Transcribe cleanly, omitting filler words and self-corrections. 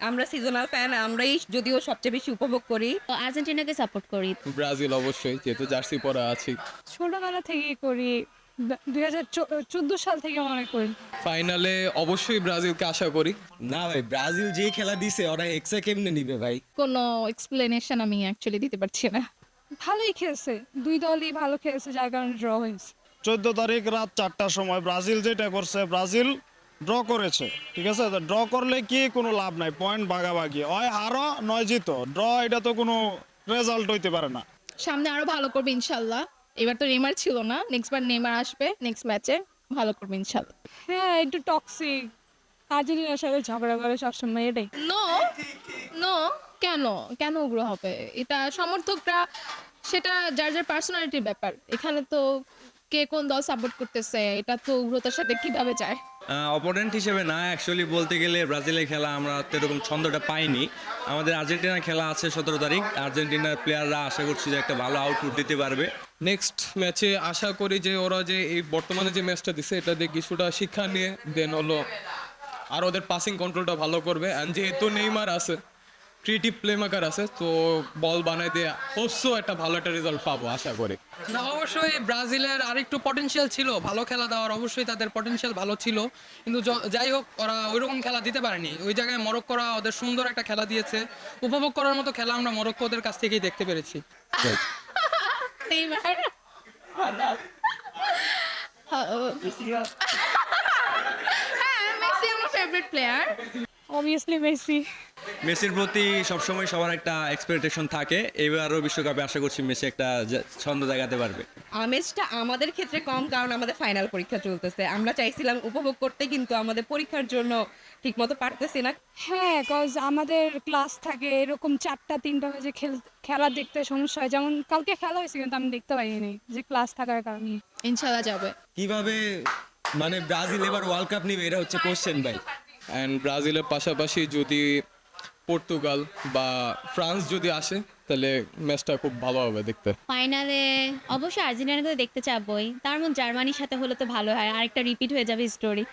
আমরা seasonal fan, আমরাই যদিও সবচেয়ে বেশি উপভোগ করি। তো আর্জেন্টিনাকে সাপোর্ট করি। ব্রাজিল অবশ্যই, যেহেতু জার্সি পরা আছি। ছোটবেলা থেকেই করি, 2014 সাল থেকে মনে করি। ফাইনালে অবশ্যই ব্রাজিলকে আশা করি। না ভাই, ব্রাজিল যে খেলা দিছে ওরা এক্সা কেমনে নিবে ভাই? কোনো এক্সপ্লেনেশন আমি অ্যাকচুয়ালি দিতে পারছি না। ভালোই খেলছে, দুই দলই ভালো খেলছে, যার কারণে ড্র হয়েছে। 14 তারিখ রাত 4টার সময় ব্রাজিল যেটা করছে, ব্রাজিল ড্র করেছে, ঠিক আছে? ড্র করলে কি কোনো লাভ নাই, পয়েন্ট ভাগাভাগি হয়, হারো নয় জিতো, ড্র এটা তো কোনো রেজাল্ট হইতে পারে না। সামনে আরো ভালো করবে ইনশাল্লাহ। এবার তো নেইমার ছিল না, নেক্সট বার নেইমার আসবে, নেক্সট ম্যাচে ভালো করবে ইনশাল্লাহ। হ্যাঁ, একটু টক্সিক, আর্জেন্টিনার সাথে ঝগড়া করে সবসময়, এটাই। নো নো, কেন কেন উগ্র হবে? এটা সমর্থকরা, সেটা যার যার পার্সোনালিটির ব্যাপার। এখানে তো কে কোন দল সাপোর্ট করতেছে এটা তো উগ্রতার সাথে কিভাবে যায়? অপোনেন্ট হিসেবে না, অ্যাকচুয়ালি বলতে গেলে ব্রাজিলের খেলা আমরা সেরকম ছন্দটা পাইনি। আমাদের আর্জেন্টিনার খেলা আছে 17 তারিখ। আর্জেন্টিনার প্লেয়াররা আশা করছি যে একটা ভালো আউটপুট দিতে পারবে। নেক্সট ম্যাচে আশা করি যে ওরা যে এই বর্তমানে যে ম্যাচটা দিছে এটা দিয়ে কিছুটা শিক্ষা নিয়ে দেন হলো আর ওদের পাসিং কন্ট্রোলটা ভালো করবে। অ্যান্ড যেহেতু নেইমার আছে, ক্রিয়েটিভ প্লেমেকার আছে, তো বল বানাই দিয়ে অবশ্যই একটা ভালো একটা রেজাল্ট পাবো আশা করি। না, অবশ্যই ব্রাজিলের আরেকটু পটেনশিয়াল ছিল, ভালো খেলা দেওয়ার অবশ্যই তাদের পটেনশিয়াল ভালো ছিল, কিন্তু যাই হোক ওরা ওইরকম খেলা দিতে পারেনি। ওই জায়গায় মরক্কোরা ওদের সুন্দর একটা খেলা দিয়েছে, উপভোগ করার মতো খেলা আমরা মরক্কো ওদের কাছ থেকেই দেখতে পেরেছি। নেইমার হ্যাঁ, মেসি আমার ফেভারিট প্লেয়ার। Obviously Messi. মেসির প্রতি সবসময় সবার একটা এক্সপেকটেশন থাকে। এবারও বিশ্বকাপে আশা করছি মেসি একটা ছন্দ দেখাতে পারবে। আমেজটা আমাদের ক্ষেত্রে কম, কারণ আমাদের ফাইনাল পরীক্ষা চলতেছে। আমরা চাইছিলাম উপভোগ করতে, কিন্তু আমাদের পরীক্ষার জন্য ঠিকমতো পারতেছি না। হ্যাঁ, কজ আমাদের ক্লাস থাকে, এরকম 4টা-3টা বাজে খেলা দেখতে সমস্যা হয়। যেমন কালকে খেলা হয়েছে, কিন্তু আমি দেখতে পাইনি, যে ক্লাস থাকার কারণে। ইনশাল্লাহ যাবে। কিভাবে মানে ব্রাজিল এবার ওয়ার্ল্ড কাপ নিবে, এটা হচ্ছে কোশ্চেন ভাই। অ্যান্ড ব্রাজিলের পাশাপাশি যদি পর্তুগাল বা ফ্রান্স যদি আসে, তাহলে ম্যাচটা খুব ভালো হবে দেখতে। ফাইনালে অবশ্যই আর্জেন্টিনাকে দেখতে চাবই, তার মধ্যে জার্মানির সাথে হলে তো ভালো হয়, আরেকটা রিপিট হয়ে যাবে স্টোরি।